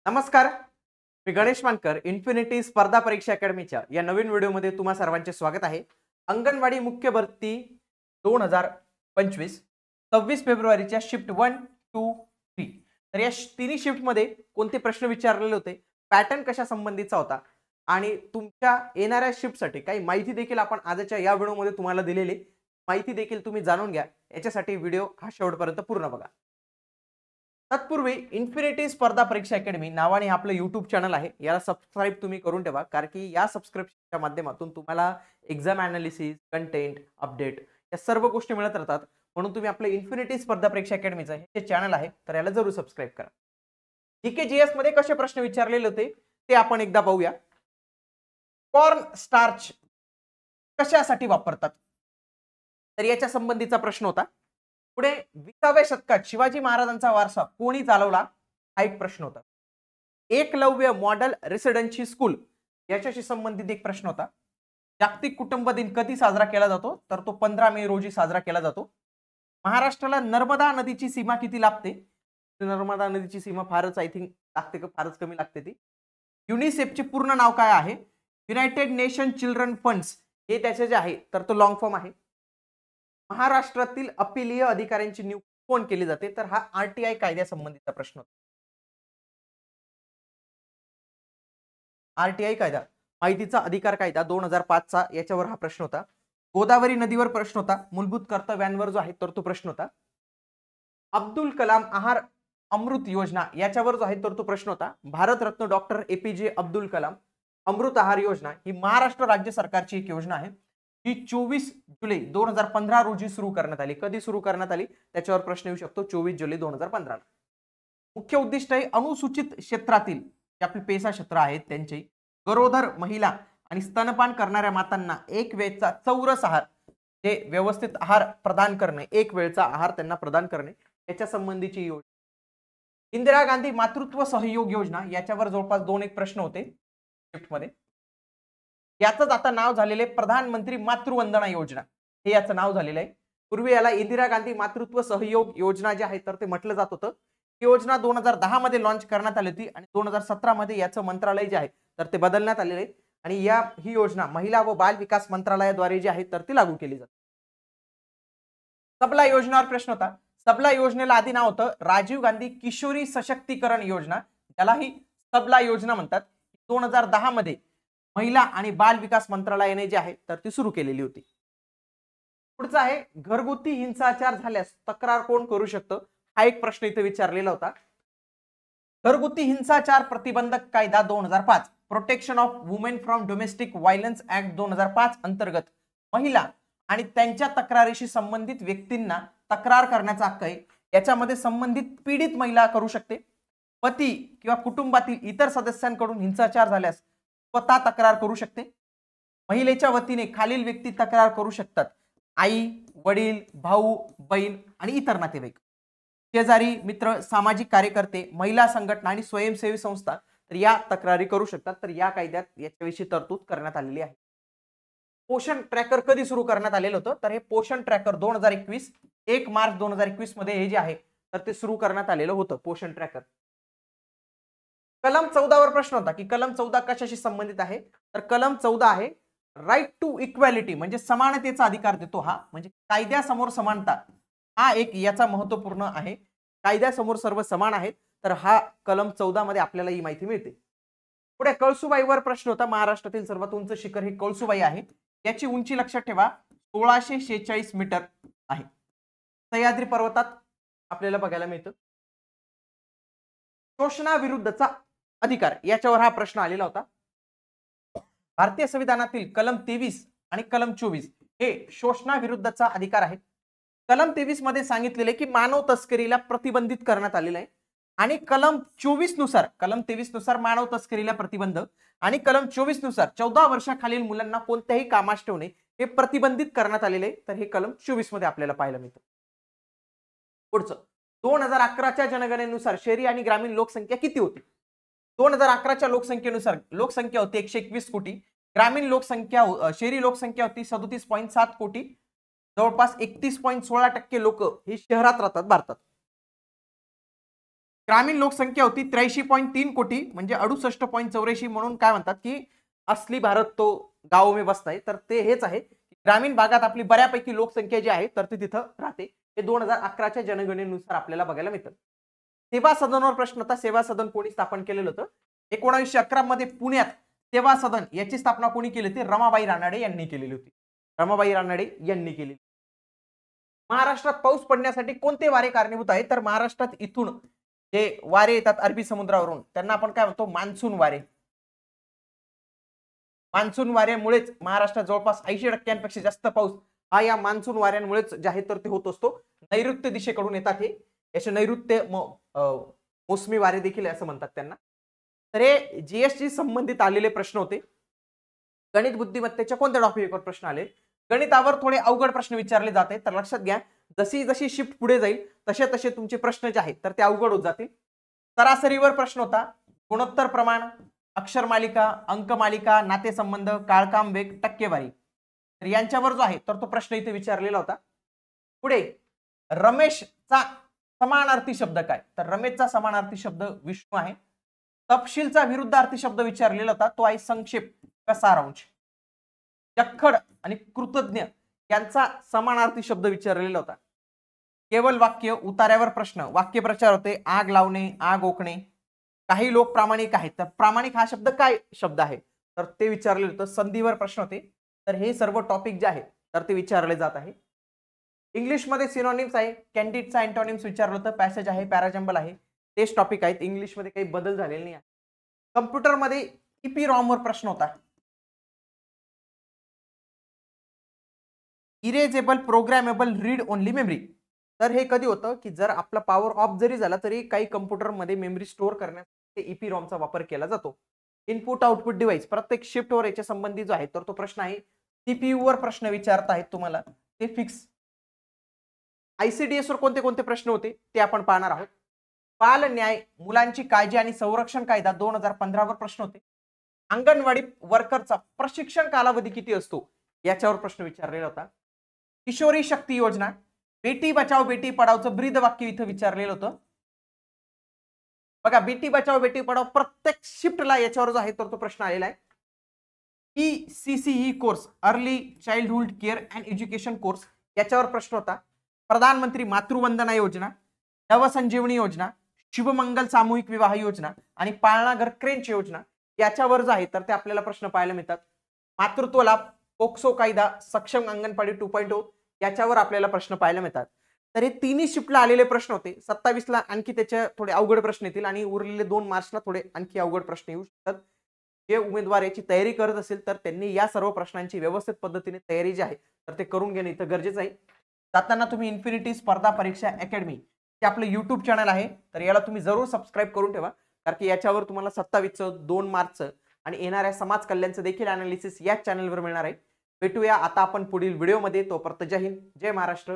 नमस्कार. मी गणेश मानकर इन्फिनिटी स्पर्धा परीक्षा अकॅडमीच्या या नवीन व्हिडिओमध्ये तुम्हा सर्वांचे स्वागत आहे. अंगणवाडी मुख्य भरती 2025 26 फेब्रुवारीच्या शिफ्ट 1, 2, 3 तर या तिन्ही शिफ्टमध्ये कोणते प्रश्न विचारलेले होते, पॅटर्न कशा संबंधीचा होता आणि तुमच्या येणाऱ्या शिफ्टसाठी काही माहिती देखील आपण आजच्या या व्हिडिओमध्ये तुम्हाला दिलेली माहिती देखील तुम्ही जाणून घ्या. याच्यासाठी व्हिडिओ हा शेवटपर्यंत पूर्ण बघा. तत्पूर्वी इन्फिनिटी स्पर्धा परीक्षा अकॅडमी नावाने आपलं YouTube चॅनल आहे, याला सबस्क्राईब तुम्ही करून ठेवा, कारण की या सबस्क्रिप्शनच्या माध्यमातून तुम्हाला एक्झाम ॲनालिसिस, कंटेंट, अपडेट या सर्व गोष्टी मिळत राहतात. म्हणून तुम्ही आपलं इन्फिनिटी स्पर्धा परीक्षा अकॅडमीचं हे चॅनल आहे, तर याला जरूर सबस्क्राईब करा. जीके जीएस मध्ये कसे प्रश्न विचारलेले होते ते आपण एकदा पाहूया. कॉर्न स्टार्च कशासाठी वापरतात, तर याच्या संबंधीचा प्रश्न होता. पुढे 20व्या शतकात शिवाजी महाराजांचा वारसा कोणी चालवला, हा एक प्रश्न होता. एकलव्य मॉडेल रेसिडेन्सी स्कूल याच्याशी संबंधित एक प्रश्न होता. जागतिक कुटुंब दिन कधी साजरा केला जातो, तर तो 15 मे रोजी साजरा केला जातो. महाराष्ट्राला नर्मदा नदीची सीमा किती लागते, नर्मदा नदीची सीमा फारच आय थिंक लागते का फारच कमी लागते ती. युनिसेफचे पूर्ण नाव काय आहे, युनायटेड नेशन चिल्ड्रन फंड्स हे त्याचे जे आहे तर तो लॉंग फॉर्म आहे. महाराष्ट्रातील अपीलीय अधिकाऱ्यांची नियुक्ती कोण केली जाते, तर हा आरटीआय कायद्यासंबंधीचा प्रश्न होता. आरटीआय कायदा माहितीचा अधिकार कायदा 2005 चा, याच्यावर हा प्रश्न होता. गोदावरी नदीवर प्रश्न होता. मूलभूत कर्तव्यांवर जो आहे तर तो प्रश्न होता. अब्दुल कलाम आहार अमृत योजना याच्यावर जो आहे तर तो प्रश्न होता. भारतरत्न डॉक्टर एपीजे अब्दुल कलाम अमृत आहार योजना ही महाराष्ट्र राज्य सरकारची एक योजना आहे. ही 24 जुलै 2015 रोजी सुरू करण्यात आली. कधी सुरू करण्यात आली त्याच्यावर प्रश्न येऊ शकतो. 24 जुलै 2015. मुख्य उद्दिष्ट आहे अनुसूचित क्षेत्रातील जे आपले पेसा क्षेत्र आहेत त्यांचे गरोदर महिला आणि स्तनपान करणाऱ्या मातांना एक वेळचा चौरस आहार, हे व्यवस्थित आहार प्रदान करणे, एक वेळचा आहार त्यांना प्रदान करणे याच्या संबंधीची योजना. इंदिरा गांधी मातृत्व सहयोग योजना याच्यावर जवळपास 2 प्रश्न होते शिफ्ट मध्ये. याचंच आता नाव झालेले प्रधानमंत्री मातृवंदना योजना हे याचं नाव झालेलं आहे. पूर्वी याला इंदिरा गांधी मातृत्व सहयोग योजना जे आहे तर ते म्हटलं जात होतं. ही योजना 2010 मध्ये लॉन्च करण्यात आली होती आणि 2017 मध्ये याचं मंत्रालय जे आहे तर ते बदलण्यात आलेले आहे आणि ही योजना महिला व बाल विकास मंत्रालयाद्वारे जी आहे तर ती लागू केली जाते. सबला योजनेवर प्रश्न होता. सबला योजनेला आधी नाव होतं राजीव गांधी किशोरी सशक्तीकरण योजना, त्यालाही सबला योजना म्हणतात. 2010 मध्ये महिला आणि बाल विकास मंत्रालयाने जे आहे तर ती सुरू केलेली होती. पुढचा आहे घरगुती हिंसाचार झाल्यास तक्रार कोण करू शकतं, हा एक प्रश्न इथे विचारलेला होता. घरगुती हिंसाचार प्रतिबंधक कायदा 2005 protection of women from domestic violence act 2005 अंतर्गत महिला आणि त्यांच्या तक्रारीशी संबंधित व्यक्तींना तक्रार करण्याचा हक्क आहे. याच्यामध्ये संबंधित पीडित महिला करू शकते. पती किंवा कुटुंबातील इतर सदस्यांकडून हिंसाचार झाल्यास स्वतः तक्रार करू शकते. महिलेच्या वतीने खालील व्यक्ती तक्रार करू शकतात: आई, वडील, भाऊ, बहीण आणि इतर नातेवाईक, शेजारी, मित्र, सामाजिक कार्यकर्ते, महिला संघटना आणि स्वयंसेवी संस्था तर या तक्रारी करू शकतात. तर या कायद्यात याच्याविषयी तरतूद करण्यात आलेली आहे. पोषण ट्रॅकर कधी सुरू करण्यात आलेलं होतं, तर हे पोषण ट्रॅकर 2021 1 मार्च 2021 मध्ये हे जे आहे तर ते सुरू करण्यात आलेलं होतं पोषण ट्रॅकर. कलम 14 वर प्रश्न होता की कलम 14 कशाशी संबंधित आहे, तर कलम 14 आहे राईट टू इक्वॅलिटी म्हणजे समानतेचा अधिकार देतो. हा म्हणजे कायद्यासमोर समानता हा एक याचा महत्वपूर्ण आहे. कायद्यासमोर सर्व समान आहेत, तर हा कलम 14 मध्ये आपल्याला ही माहिती मिळते. पुढे कळसुबाईवर प्रश्न होता. महाराष्ट्रातील सर्वात उंच शिखर हे कळसुबाई आहे. याची उंची लक्षात ठेवा 1646 मीटर आहे. सह्याद्री पर्वतात आपल्याला बघायला मिळतं. शोषणाविरुद्धचा अधिकार याच्यावर हा प्रश्न आलेला होता. भारतीय संविधानातील कलम 23 आणि कलम 24 हे शोषणाविरुद्धचा अधिकार आहे. कलम 23 मध्ये सांगितलेले की मानव तस्करीला प्रतिबंधित करण्यात आलेलं आहे आणि कलम 24 नुसार मानव तस्करीला प्रतिबंध आणि कलम 24 नुसार 14 वर्षाखालील मुलांना कोणत्याही कामास ठेवणे हे प्रतिबंधित करण्यात आलेले आहे. तर हे कलम 24 मध्ये आपल्याला पाहायला मिळतं. पुढचं 2011च्या जनगणनेनुसार शहरी आणि ग्रामीण लोकसंख्या किती होती. 2011च्या लोकसंख्येनुसार लोकसंख्या होती 121 कोटी. ग्रामीण लोकसंख्या शहरी लोकसंख्या होती 37.7 कोटी. जवळपास 31.16% लोक ही शहरात राहतात भारतात. ग्रामीण लोकसंख्या होती 83.3 कोटी, म्हणजे 68.84, म्हणून काय म्हणतात की असली भारत तो गाव में बसता है, तर ते हेच आहे. ग्रामीण भागात आपली बऱ्यापैकी लोकसंख्या जी आहे तर ती तिथं राहते. हे 2011च्या जनगणनेनुसार आपल्याला बघायला मिळतं. सेवा सदनवर प्रश्न होता. सेवा सदन कोणी स्थापन केलेलं होतं? 1911 मध्ये पुण्यात सेवा सदन याची स्थापना कोणी केली होती? रमाबाई रानडे यांनी केलेली होती. रमाबाई रानडे यांनी केली. महाराष्ट्रात पाऊस पडण्यासाठी कोणते वारे कारणीभूत आहे? तर महाराष्ट्रात इथून जे वारे येतात अरबी समुद्रावरून त्यांना आपण काय म्हणतो? मान्सून वारे. मान्सून वाऱ्यामुळेच महाराष्ट्रात जवळपास 80% जास्त पाऊस हा या मान्सून वाऱ्यांमुळेच जे आहे तर ते होत असतो. नैऋत्य दिशेकडून येतात हे. याचे नैऋत्य मोसमी वारे देखील असं म्हणतात त्यांना. तर हे जीएसटी संबंधित आलेले प्रश्न होते. गणित बुद्धिमत्तेच्या कोणत्या टॉपिकवर प्रश्न आले? गणितावर थोडे अवघड प्रश्न विचारले जाते. तर लक्षात घ्या, जशी जशी शिफ्ट पुढे जाईल तसे तसे तुमचे प्रश्न जे आहेत तर ते अवघड होत जातील. सरासरीवर प्रश्न होता. गुणोत्तर प्रमाण, अक्षर मालिका, अंक मालिका, नातेसंबंध, काळकाम वेग, टक्केवारी. तर यांच्यावर जो आहे तर तो प्रश्न इथे विचारलेला होता. पुढे रमेशचा समानार्थी शब्द काय? तर रमेशचा समानार्थी शब्द विष्णू आहे. तपशीलचा विरुद्धार्थी शब्द विचारलेला होता, तो आहे संक्षेप का सारांश. जखड आणि कृतज्ञ यांचा समानार्थी शब्द विचारलेला होता. केवळ वाक्य, उतार्यावर प्रश्न, वाक्यप्रचार होते. आग लावणे, आग ओकणे. काही लोक प्रामाणिक आहेत, तर प्रामाणिक हा शब्द काय शब्द आहे तर ते विचारलेलं होतं. संधीवर प्रश्न होते. तर हे सर्व टॉपिक जे आहे तर ते विचारले जात आहे. इंग्लिशमध्ये सिनोनिम्स आहे. कॅन्डिडचा अँटोनिम्स विचारलं होतं. पॅसेज आहे, पॅराजंबल आहे. तेच टॉपिक आहेत. इंग्लिशमध्ये काही बदल झालेले नाही आहे. कम्प्युटरमध्ये EPROM वर प्रश्न होता. Erasable programmable read only memory. तर हे कधी होतं की जर आपला पॉवर ऑफ जरी झाला तरी काही कम्प्युटरमध्ये मेमरी स्टोअर करण्यासाठी EPROM चा वापर केला जातो. इनपुट आउटपुट डिव्हाइस, प्रत्येक शिफ्टवर याच्या संबंधी जो आहे तर तो प्रश्न आहे. CPU वर प्रश्न विचारत आहेत तुम्हाला, ते फिक्स. ICDS वर कोणते कोणते प्रश्न होते ते आपण पाहणार आहोत. बाल न्याय, मुलांची काळजी आणि संरक्षण कायदा 2015 वर प्रश्न होते. अंगणवाडी वर्करचा प्रशिक्षण कालावधी किती असतो याच्यावर प्रश्न विचारलेला होता. किशोरी शक्ती योजना, बेटी बचाओ बेटी पढाओचं ब्रीद वाक्य इथं विचारलेलं होतं. बघा, बेटी बचाओ बेटी पढाओ प्रत्येक शिफ्टला याच्यावर जो आहे तर तो प्रश्न आलेला आहे. ECCE course, early childhood care and education course, याच्यावर प्रश्न होता. प्रधानमंत्री मातृवंदना योजना, नवसंजीवनी योजना, शुभमंगल सामूहिक विवाह योजना आणि पाळणाघर क्रेंच योजना याच्यावर जो आहे तर ते आपल्याला प्रश्न पाहायला मिळतात. मातृत्व लाभ, पोक्सो कायदा, सक्षम अंगणवाडी 2.0 याच्यावर आपल्याला प्रश्न पाहायला मिळतात. तर हे तिन्ही शिफ्टला आलेले प्रश्न होते. 27ला आणखी त्याचे थोडे अवघड प्रश्न येतील आणि उरलेले 2 मार्चला थोडे आणखी अवघड प्रश्न येऊ शकतात. जे उमेदवार याची तयारी करत असेल तर त्यांनी या सर्व प्रश्नांची व्यवस्थित पद्धतीने तयारी जी आहे तर ते करून घेणे इथं गरजेचं आहे. जाताना तुम्ही इन्फिनिटी स्पर्धा परीक्षा अकॅडमी हे आपलं YouTube चॅनल आहे, तर याला तुम्ही जरूर सबस्क्राईब करून ठेवा, कारण की याच्यावर तुम्हाला 27चं, 2 मार्चचं आणि येणाऱ्या समाज कल्याणचं देखील अनालिसिस याच चॅनलवर मिळणार आहे. भेटूया आता आपण पुढील व्हिडिओमध्ये. तोपर्यंत जय हिंद, जय महाराष्ट्र.